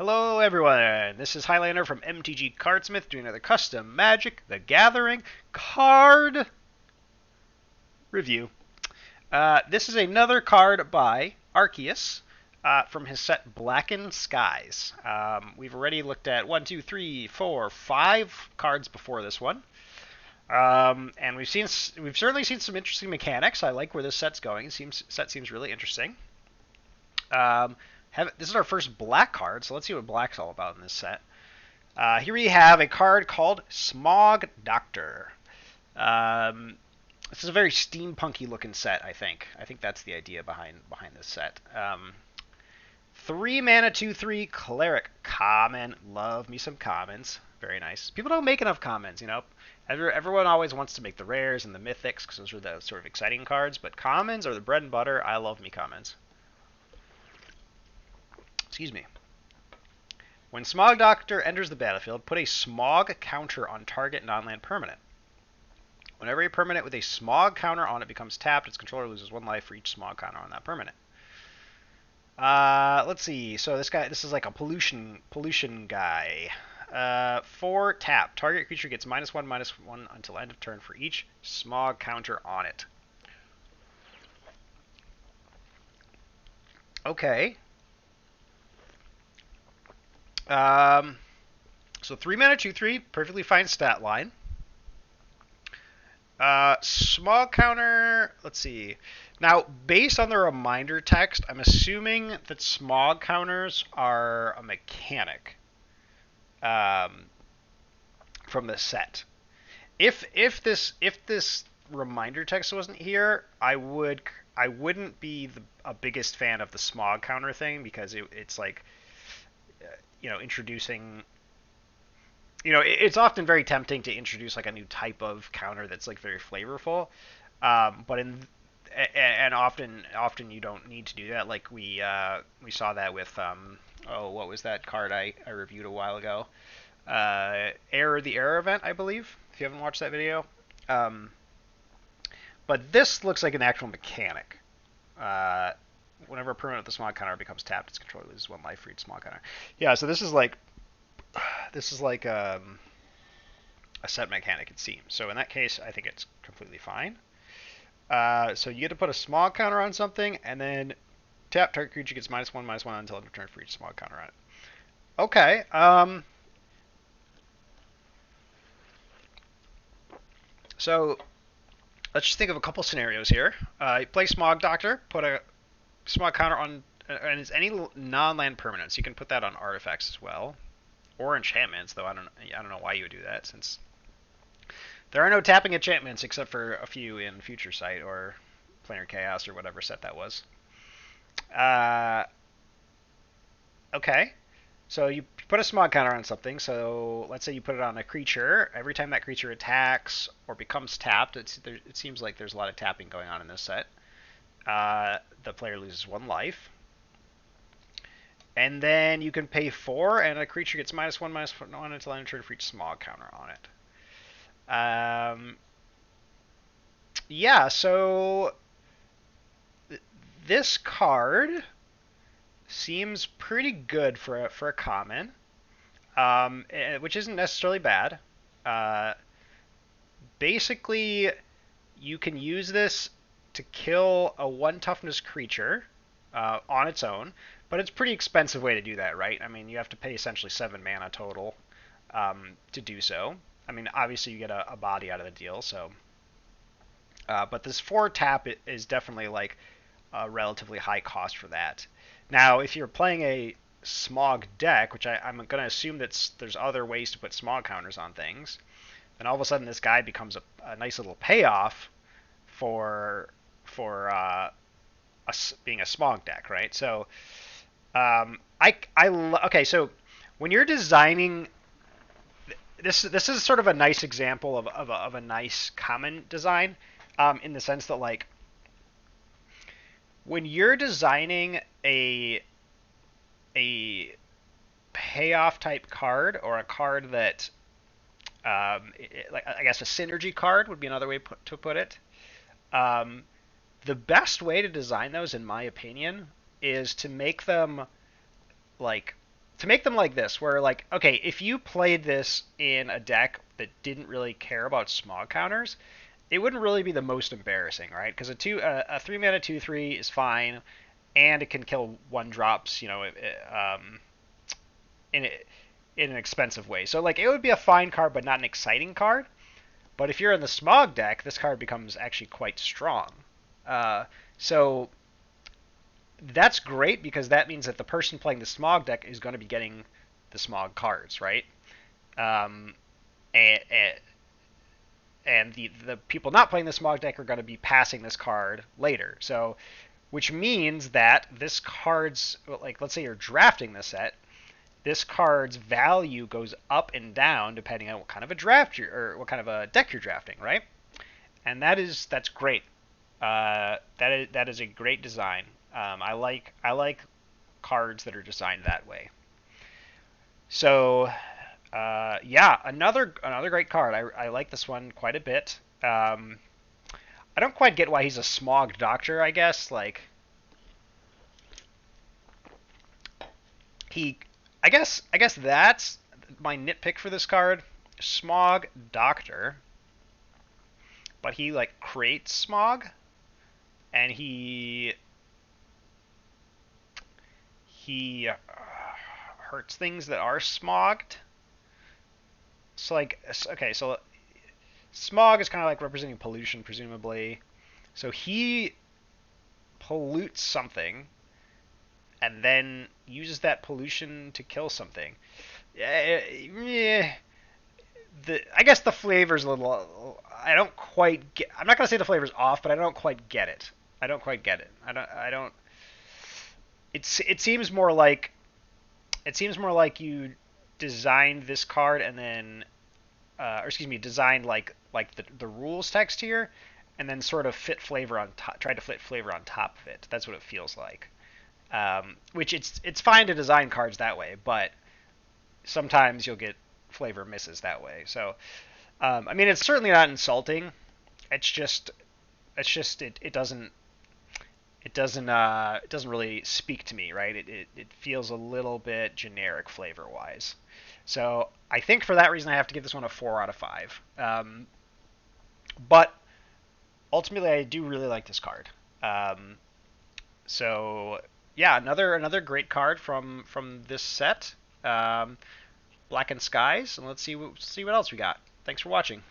Hello everyone, this is Highlander from MTG Cardsmith doing another custom Magic the Gathering card review. This is another card by Arceus from his set Blackened Skies. We've already looked at 1, 2, 3, 4, 5 cards before this one. And we've certainly seen some interesting mechanics. I like where this set's going. Set seems really interesting. This is our first black card, so let's see what black's all about in this set. Here we have a card called Smog Doctor. This is a very steampunky looking set, I think. I think that's the idea behind this set. 3 mana, 2/3 cleric common. Love me some commons. Very nice. People don't make enough commons, you know. Everyone always wants to make the rares and the mythics because those are the sort of exciting cards, but commons are the bread and butter. I love me commons. Excuse me. When Smog Doctor enters the battlefield, put a Smog counter on target non-land permanent. Whenever a permanent with a Smog counter on it becomes tapped, its controller loses 1 life for each Smog counter on that permanent. Let's see. So this is like a pollution guy. 4 tap. Target creature gets -1/-1 until end of turn for each Smog counter on it. Okay. So 3 mana, 2/3, perfectly fine stat line. Smog counter, let's see. Now, based on the reminder text, I'm assuming that smog counters are a mechanic from the set. If this reminder text wasn't here, I wouldn't be a biggest fan of the smog counter thing because it's like, introducing, it's often very tempting to introduce like a new type of counter that's like very flavorful, but often you don't need to do that. Like we saw that with what was that card I reviewed a while ago? The Error event, I believe. If you haven't watched that video, but this looks like an actual mechanic. Whenever a permanent with the smog counter becomes tapped, its controller loses 1 life for each smog counter. Yeah, so this is like a set mechanic, it seems. So in that case, I think it's completely fine. So you get to put a smog counter on something, and then tap target creature gets -1/-1 until end of turn for each smog counter on it. Okay. So let's just think of a couple scenarios here. You play Smog Doctor, put a Smog counter on, and it's any non-land permanents. You can put that on artifacts as well, or enchantments. Though I don't know why you would do that, since there are no tapping enchantments except for a few in Future Sight or Planar Chaos or whatever set that was. Okay, so you put a Smog counter on something. So let's say you put it on a creature. Every time that creature attacks or becomes tapped, it seems like there's a lot of tapping going on in this set. The player loses 1 life. And then you can pay 4, and a creature gets -1/-1 until end of turn for each smog counter on it. Yeah, so this card seems pretty good for a common, which isn't necessarily bad. Basically, you can use this to kill a 1 toughness creature on its own, but it's a pretty expensive way to do that, right? I mean, you have to pay essentially 7 mana total to do so. I mean, obviously you get a body out of the deal, so. But this 4 tap is definitely like a relatively high cost for that. Now, if you're playing a smog deck, which I'm going to assume that there's other ways to put smog counters on things, then all of a sudden this guy becomes a nice little payoff for being a smog deck, right? So, okay. So when you're designing, this is sort of a nice example of a nice common design, in the sense that like when you're designing a payoff type card or a card that, like I guess a synergy card would be another way to put it. The best way to design those, in my opinion, is to make them like to make them like this, where like, okay, if you played this in a deck that didn't really care about smog counters, it wouldn't really be the most embarrassing, right? Because a 3 mana 2/3 is fine, and it can kill 1 drops, in in an expensive way. So like it would be a fine card, but not an exciting card. But if you're in the Smog deck, this card becomes actually quite strong. So that's great because that means that the person playing the Smog deck is going to be getting the Smog cards, right? Um, and, and the people not playing the Smog deck are going to be passing this card later. So, which means that this card's, like, let's say you're drafting the set, this card's value goes up and down depending on what kind of a draft or what kind of a deck you're drafting, right? And that's great. That is a great design. I like cards that are designed that way. So yeah, another great card. I like this one quite a bit. I don't quite get why he's a Smog Doctor. I guess like he. I guess that's my nitpick for this card. Smog Doctor, but he like creates smog, and he hurts things that are smogged. So like, okay, so smog is kind of like representing pollution, presumably. So he pollutes something and then uses that pollution to kill something. Yeah, I guess the flavor's a little. I don't quite get. I'm not gonna say the flavor's off, but I don't quite get it. I don't quite get it. I don't. It seems more like you designed this card and then, or excuse me, designed like the rules text here, and then sort of tried to fit flavor on top of it. That's what it feels like. Which it's fine to design cards that way, but sometimes you'll get flavor misses that way. So, I mean, it's certainly not insulting. It doesn't really speak to me, right? It feels a little bit generic flavor wise. So I think for that reason I have to give this one a 4 out of 5. But ultimately I do really like this card. So yeah, another great card from this set. Blackened Skies, and let's see what else we got. Thanks for watching.